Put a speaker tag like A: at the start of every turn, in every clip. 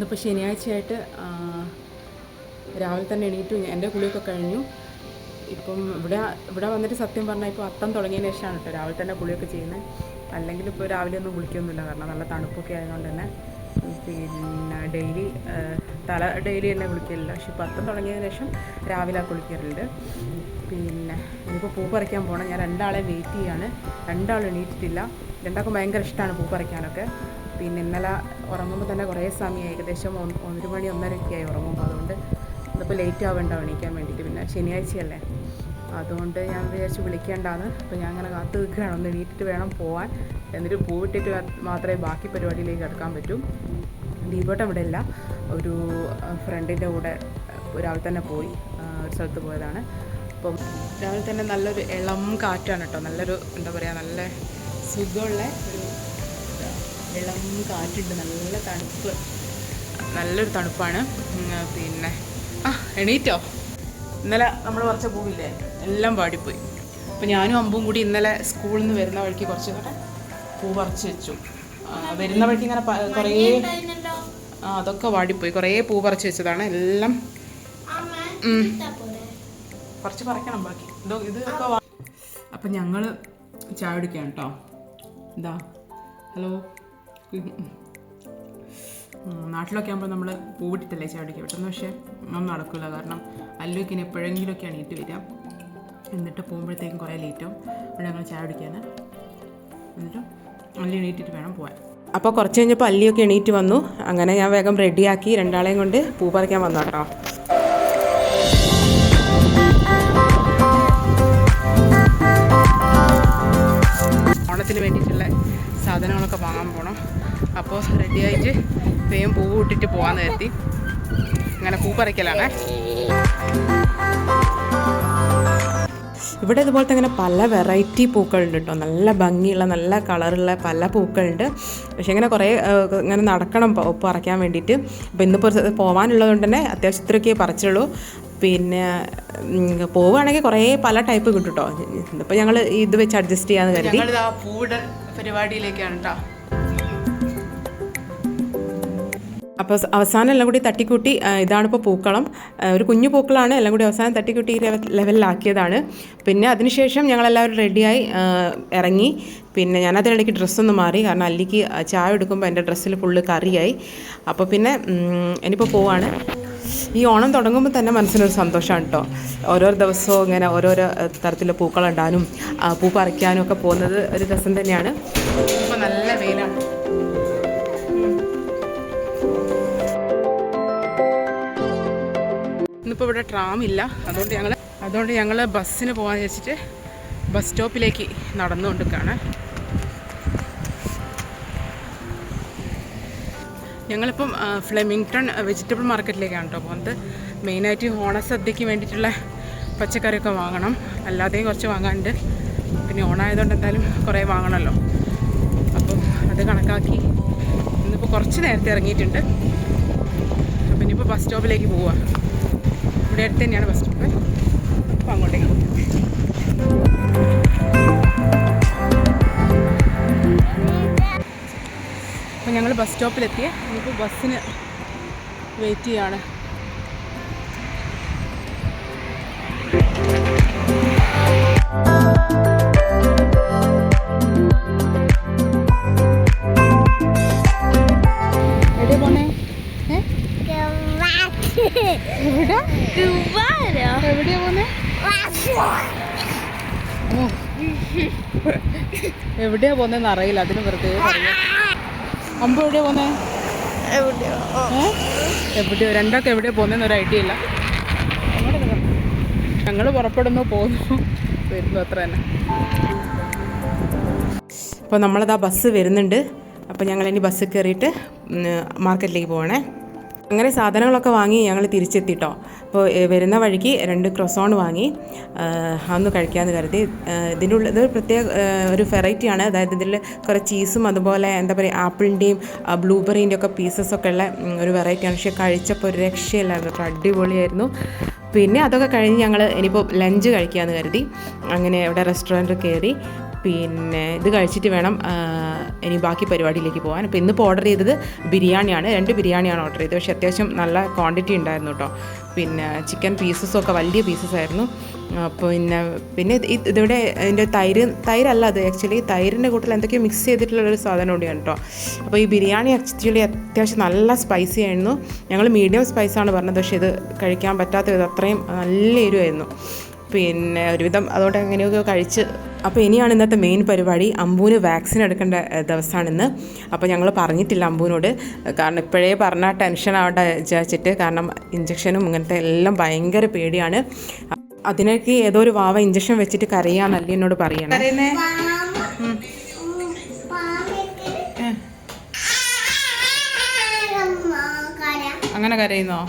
A: ഇന്നിപ്പോൾ ശനിയാഴ്ചയായിട്ട് രാവിലെ തന്നെ എണീറ്റു. എൻ്റെ കുളിയൊക്കെ കഴിഞ്ഞു. ഇപ്പം ഇവിടെ വന്നിട്ട് സത്യം പറഞ്ഞാൽ ഇപ്പോൾ അത്തം തുടങ്ങിയതിന് ശേഷമാണ് കേട്ടോ രാവിലെ തന്നെ കുളിയൊക്കെ ചെയ്യുന്നത്. അല്ലെങ്കിൽ ഇപ്പോൾ രാവിലെ ഒന്നും കുളിക്കൊന്നുമില്ല, കാരണം നല്ല തണുപ്പൊക്കെ ആയതുകൊണ്ട് തന്നെ. പിന്നെ ഡെയിലി തന്നെ കുളിക്കലില്ല. പക്ഷെ ഇപ്പോൾ അത്തം തുടങ്ങിയതിന് ശേഷം രാവിലെ കുളിക്കാറുണ്ട്. പിന്നെ ഇനിയിപ്പോൾ പൂ പറിക്കാൻ പോകണം. ഞാൻ രണ്ടാളെ വെയിറ്റ് ചെയ്യാണ്. രണ്ടാളും എണീറ്റിട്ടില്ല. രണ്ടാൾക്കും ഭയങ്കര ഇഷ്ടമാണ് പൂ പറിക്കാനൊക്കെ. പിന്നെ ഇന്നലെ ഉറങ്ങുമ്പോൾ തന്നെ കുറേ സമയം, ഏകദേശം 1 മണി 1:30 ആയി ഉറങ്ങുമ്പോൾ. അതുകൊണ്ട് ഇന്നിപ്പോൾ ലേറ്റ് ആവേണ്ടാവും എണീക്കാൻ വേണ്ടിയിട്ട്. പിന്നെ ശനിയാഴ്ചയല്ലേ, അതുകൊണ്ട് ഞാൻ വിചാരിച്ച് വിളിക്കേണ്ടാന്ന്. അപ്പോൾ ഞാൻ അങ്ങനെ കാത്തു നിൽക്കുകയാണ്, ഒന്ന് എണീറ്റിട്ട് വേണം പോകാൻ. എന്നിട്ട് പൂവിട്ടിട്ട് മാത്രമേ ബാക്കി പരിപാടിയിലേക്ക് എടുക്കാൻ പറ്റൂ. ദീപോട്ടം ഇവിടെ ഇല്ല, ഒരു ഫ്രണ്ടിൻ്റെ കൂടെ രാവിലെ തന്നെ പോയി, ഒരു സ്ഥലത്ത് പോയതാണ്. അപ്പം രാവിലെ തന്നെ നല്ലൊരു ഇളം കാറ്റാണ് കേട്ടോ. നല്ലൊരു എന്താ പറയുക, നല്ല സുഖമുള്ള ഒരു ഇളം കാറ്റുണ്ട്, നല്ല തണുപ്പ്, നല്ലൊരു തണുപ്പാണ്. പിന്നെ എണീറ്റോ? ഇന്നലെ നമ്മൾ പറിച്ച പൂവില്ലേ, എല്ലാം വാടിപ്പോയി. അപ്പോൾ ഞാനും അമ്പും കൂടി ഇന്നലെ സ്കൂളിൽ നിന്ന് വരുന്ന വഴിക്ക് കുറച്ച് പൂ പറിച്ച് വെച്ചു. വരുന്ന വഴിക്ക് ഇങ്ങനെ കുറേ അതൊക്കെ വാടിപ്പോയി. കുറേ പൂ പറിച്ച് വെച്ചതാണ് എല്ലാം. കുറച്ച് പറിക്കണം ബാക്കി. ഇതൊക്കെ അപ്പം ഞങ്ങൾ ചായ കുടിക്കാം കേട്ടോ. എന്താ ഹലോ, നാട്ടിലൊക്കെ ആകുമ്പോൾ നമ്മൾ പൂവിട്ടിട്ടല്ലേ ചായ കുടിക്കുക പെട്ടെന്ന്. പക്ഷേ ഒന്നും നടക്കില്ല, കാരണം അല്ലുക്കിന് എപ്പോഴെങ്കിലുമൊക്കെ എണീറ്റ് വരിക. എന്നിട്ട് പോകുമ്പോഴത്തേക്കും കുറേ ലേറ്റാവും. അപ്പോൾ ഞങ്ങൾ ചായ കുടിക്കാൻ, എന്നിട്ട് അല്ലി എണീറ്റിട്ട് വേണം പോകാൻ. അപ്പോൾ കുറച്ച് കഴിഞ്ഞപ്പോൾ അല്ലിയൊക്കെ എണീറ്റ് വന്നു. അങ്ങനെ ഞാൻ വേഗം റെഡിയാക്കി രണ്ടാളെയും കൊണ്ട് പൂ പറിക്കാൻ വന്നു കേട്ടോ. ഓണത്തിന് വേണ്ടിയിട്ടുള്ള സാധനങ്ങളൊക്കെ വാങ്ങാൻ പോകണം. അപ്പോൾ റെഡിയായിട്ട് വേഗം പൂവ് ഇട്ടിട്ട് പോകാൻ നേരത്തി അങ്ങനെ പൂ പറിക്കലാണ്. ഇവിടെ ഇതുപോലത്തെ അങ്ങനെ പല വെറൈറ്റി പൂക്കളുണ്ട് കേട്ടോ. നല്ല ഭംഗിയുള്ള നല്ല കളറുള്ള പല പൂക്കളുണ്ട്. പക്ഷേ ഇങ്ങനെ കുറേ ഇങ്ങനെ നടക്കണം പറിക്കാൻ വേണ്ടിയിട്ട്. അപ്പോൾ ഇന്നിപ്പോൾ പോകാനുള്ളത് കൊണ്ട് തന്നെ അത്യാവശ്യം ഇത്രയൊക്കെ പറിച്ചുള്ളൂ. പിന്നെ പോവുകയാണെങ്കിൽ കുറേ പല ടൈപ്പ് കിട്ടും കേട്ടോ. ഇന്നിപ്പോൾ ഞങ്ങൾ ഇത് വെച്ച് അഡ്ജസ്റ്റ് ചെയ്യാമെന്ന് കരുതി. പൂവിട പരിപാടിയിലേക്കാണ് കേട്ടോ. അപ്പോൾ അവസാനം എല്ലാം കൂടി തട്ടിക്കൂട്ടി, ഇതാണിപ്പോൾ പൂക്കളം. ഒരു കുഞ്ഞു പൂക്കളാണ്, എല്ലാം കൂടി അവസാനം തട്ടിക്കൂട്ടി ഈ ലെവലിലാക്കിയതാണ്. പിന്നെ അതിനുശേഷം ഞങ്ങളെല്ലാവരും റെഡിയായി ഇറങ്ങി. പിന്നെ ഞാനതിനിടയ്ക്ക് ഡ്രസ്സൊന്ന് മാറി, കാരണം അല്ലിക്ക് ചായ എടുക്കുമ്പോൾ എൻ്റെ ഡ്രസ്സിൽ ഫുള്ള് കറിയായി. അപ്പോൾ പിന്നെ ഇനിയിപ്പോൾ പോവാണ്. ഈ ഓണം തുടങ്ങുമ്പോൾ തന്നെ മനസ്സിനൊരു സന്തോഷമാണ് കേട്ടോ. ഓരോ ദിവസവും ഇങ്ങനെ ഓരോരോ തരത്തിലുള്ള പൂക്കളുണ്ടാനും പൂ പറിക്കാനും ഒക്കെ പോകുന്നത് ഒരു രസം തന്നെയാണ്. ഇപ്പോൾ നല്ല വെയിലാണ്. ഇന്നിപ്പോൾ ഇവിടെ ട്രാമില്ല, അതുകൊണ്ട് ഞങ്ങൾ ബസ്സിന് പോകാൻ വെച്ചിട്ട് ബസ് സ്റ്റോപ്പിലേക്ക് നടന്നുകൊണ്ടിരിക്കുകയാണ്. ഞങ്ങളിപ്പം ഫ്ലെമിംഗ്ടൺ വെജിറ്റബിൾ മാർക്കറ്റിലേക്കാണ് കേട്ടോ പോകുന്നത്. മെയിനായിട്ട് ഓണസദ്യക്ക് വേണ്ടിയിട്ടുള്ള പച്ചക്കറിയൊക്കെ വാങ്ങണം, അല്ലാതെയും കുറച്ച് വാങ്ങാനുണ്ട്. പിന്നെ ഓണമായതുകൊണ്ട് എന്തായാലും കുറേ വാങ്ങണമല്ലോ. അപ്പം അത് കണക്കാക്കി ഇന്നിപ്പോൾ കുറച്ച് നേരത്തെ ഇറങ്ങിയിട്ടുണ്ട്. അപ്പം ഇനിയിപ്പോൾ ബസ് സ്റ്റോപ്പിലേക്ക് പോവുക. ഇവിടെ അടുത്ത് തന്നെയാണ് ബസ് സ്റ്റോപ്പ്. അപ്പോൾ അങ്ങോട്ടേക്ക് പോകും. അപ്പോൾ ഞങ്ങൾ ബസ് സ്റ്റോപ്പിലെത്തിയ ഇനിയിപ്പോൾ ബസ്സിന് വെയിറ്റ് ചെയ്യാണ്. എവിടെ പോണേ? എവിടെയാ പോന്നെ? എവിടെയാ പോന്നെന്ന് അറിയില്ല, അതിന് വെറുതെ പറയാം. അമ്പ എവിടെയാ പോന്നെ? എവിടെയോ രണ്ടൊക്കെ എവിടെയാ പോന്നെന്ന് ഒരു ഐഡിയ ഇല്ല. ഞങ്ങൾ പുറപ്പെടുന്നു, പോകുന്നു, വരുന്നു, അത്ര തന്നെ. അപ്പോൾ നമ്മളതാ ബസ് വരുന്നുണ്ട്. അപ്പോൾ ഞങ്ങളിനി ബസ് കയറിയിട്ട് മാർക്കറ്റിലേക്ക് പോകണേ. അങ്ങനെ സാധനങ്ങളൊക്കെ വാങ്ങി ഞങ്ങൾ തിരിച്ചെത്തിട്ടോ. അപ്പോൾ വരുന്ന വഴിക്ക് 2 ക്രോസോൺ വാങ്ങി അതൊന്ന് കഴിക്കാമെന്ന് കരുതി. ഇതിൻ്റെ ഉള്ളിൽ ഇത് പ്രത്യേക ഒരു വെറൈറ്റിയാണ്. അതായത് ഇതിൽ കുറേ ചീസും അതുപോലെ എന്താ പറയുക ആപ്പിളിൻ്റെയും ബ്ലൂബെറീൻ്റെ ഒക്കെ പീസസൊക്കെ ഉള്ള ഒരു വെറൈറ്റിയാണ്. പക്ഷേ കഴിച്ചപ്പോൾ ഒരു രക്ഷയില്ലായിരുന്നു കേട്ടോ, അടിപൊളിയായിരുന്നു. പിന്നെ അതൊക്കെ കഴിഞ്ഞ് ഞങ്ങൾ ഇനിയിപ്പോൾ ലഞ്ച് കഴിക്കാമെന്ന് കരുതി. അങ്ങനെ ഇവിടെ റെസ്റ്റോറൻറ്റ് കയറി. പിന്നെ ഇത് കഴിച്ചിട്ട് വേണം ഇനി ബാക്കി പരിപാടിയിലേക്ക് പോകാൻ. അപ്പോൾ ഇന്നിപ്പോൾ ഓർഡർ ചെയ്തത് ബിരിയാണിയാണ്. 2 ബിരിയാണിയാണ് ഓർഡർ ചെയ്തത്. പക്ഷേ അത്യാവശ്യം നല്ല ക്വാണ്ടിറ്റി ഉണ്ടായിരുന്നു കേട്ടോ. പിന്നെ ചിക്കൻ പീസസൊക്കെ വലിയ പീസസ് ആയിരുന്നു. പിന്നെ ഇതിവിടെ ഇതിൻ്റെ തൈരല്ല അത്, ആക്ച്വലി തൈരിൻ്റെ കൂട്ടിൽ എന്തൊക്കെയോ മിക്സ് ചെയ്തിട്ടുള്ളൊരു സാധനം കൂടിയാണ് കേട്ടോ. അപ്പോൾ ഈ ബിരിയാണി ആക്ച്വലി അത്യാവശ്യം നല്ല സ്പൈസി ആയിരുന്നു. ഞങ്ങൾ മീഡിയം സ്പൈസാണ് പറഞ്ഞത്, പക്ഷേ ഇത് കഴിക്കാൻ പറ്റാത്ത വിധം അത്രയും നല്ല എരിവായിരുന്നു. പിന്നെ ഒരുവിധം അതുകൊണ്ട് എങ്ങനെയൊക്കെ കഴിച്ച്. അപ്പോൾ ഇനിയാണ് ഇന്നത്തെ മെയിൻ പരിപാടി. അമ്പൂന് വാക്സിൻ എടുക്കേണ്ട ദിവസമാണിന്ന്. അപ്പോൾ ഞങ്ങൾ പറഞ്ഞിട്ടില്ല അമ്പൂനോട്, കാരണം ഇപ്പോഴേ പറഞ്ഞാൽ ടെൻഷൻ ആവട്ടെ വിചാരിച്ചിട്ട്. കാരണം ഇഞ്ചക്ഷനും ഇങ്ങനത്തെ എല്ലാം ഭയങ്കര പേടിയാണ്. അതിനൊക്കെ ഏതോ ഒരു വാവ ഇഞ്ചക്ഷൻ വെച്ചിട്ട് കരയാന്നല്ല എന്നോട് പറയണേ. അങ്ങനെ കരയുന്നോ?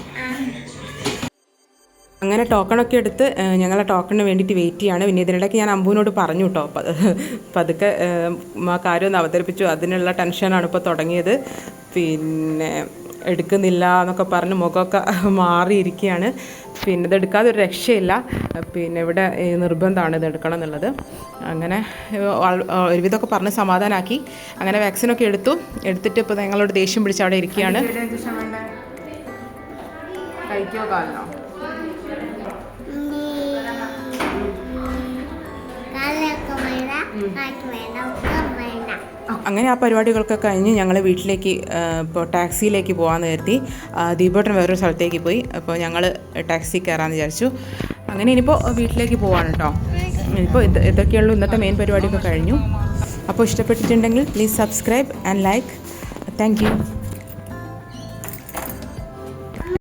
A: അങ്ങനെ ടോക്കണൊക്കെ എടുത്ത് ഞങ്ങളെ ടോക്കണിന് വേണ്ടിയിട്ട് വെയിറ്റ് ചെയ്യാണ്. പിന്നെ ഇതിനിടയ്ക്ക് ഞാൻ അമ്പൂനോട് പറഞ്ഞു കേട്ടോ, പതുക്കെ കാര്യം ഒന്ന് അവതരിപ്പിച്ചു. അതിനുള്ള ടെൻഷനാണ് ഇപ്പോൾ തുടങ്ങിയത്. പിന്നെ എടുക്കുന്നില്ല എന്നൊക്കെ പറഞ്ഞ് മുഖമൊക്കെ മാറിയിരിക്കുകയാണ്. പിന്നെ ഇതെടുക്കാതെ ഒരു രക്ഷയില്ല. പിന്നെ ഇവിടെ നിർബന്ധമാണ് ഇത് എടുക്കണം എന്നുള്ളത്. അങ്ങനെ ഒരുവിധമൊക്കെ പറഞ്ഞ് സമാധാനമാക്കി. അങ്ങനെ വാക്സിനൊക്കെ എടുത്തിട്ട് ഇപ്പോൾ ഞങ്ങളോട് ദേഷ്യം പിടിച്ച് അവിടെ ഇരിക്കുകയാണ്. കഴിക്കോ കാലോ? അങ്ങനെ ആ പരിപാടികളൊക്കെ കഴിഞ്ഞ് ഞങ്ങൾ വീട്ടിലേക്ക് ഇപ്പോൾ ടാക്സിയിലേക്ക് പോകാമെന്ന് കരുതി. ദീപോട്ടൻ വേറൊരു സ്ഥലത്തേക്ക് പോയി. അപ്പോൾ ഞങ്ങൾ ടാക്സി കയറാമെന്ന് വിചാരിച്ചു. അങ്ങനെ ഇനിയിപ്പോൾ വീട്ടിലേക്ക് പോവാണ് കേട്ടോ. ഇനിയിപ്പോൾ ഇതൊക്കെയുള്ളൂ ഇന്നത്തെ മെയിൻ പരിപാടിയൊക്കെ കഴിഞ്ഞു. അപ്പോൾ ഇഷ്ടപ്പെട്ടിട്ടുണ്ടെങ്കിൽ please subscribe and like. Thank you.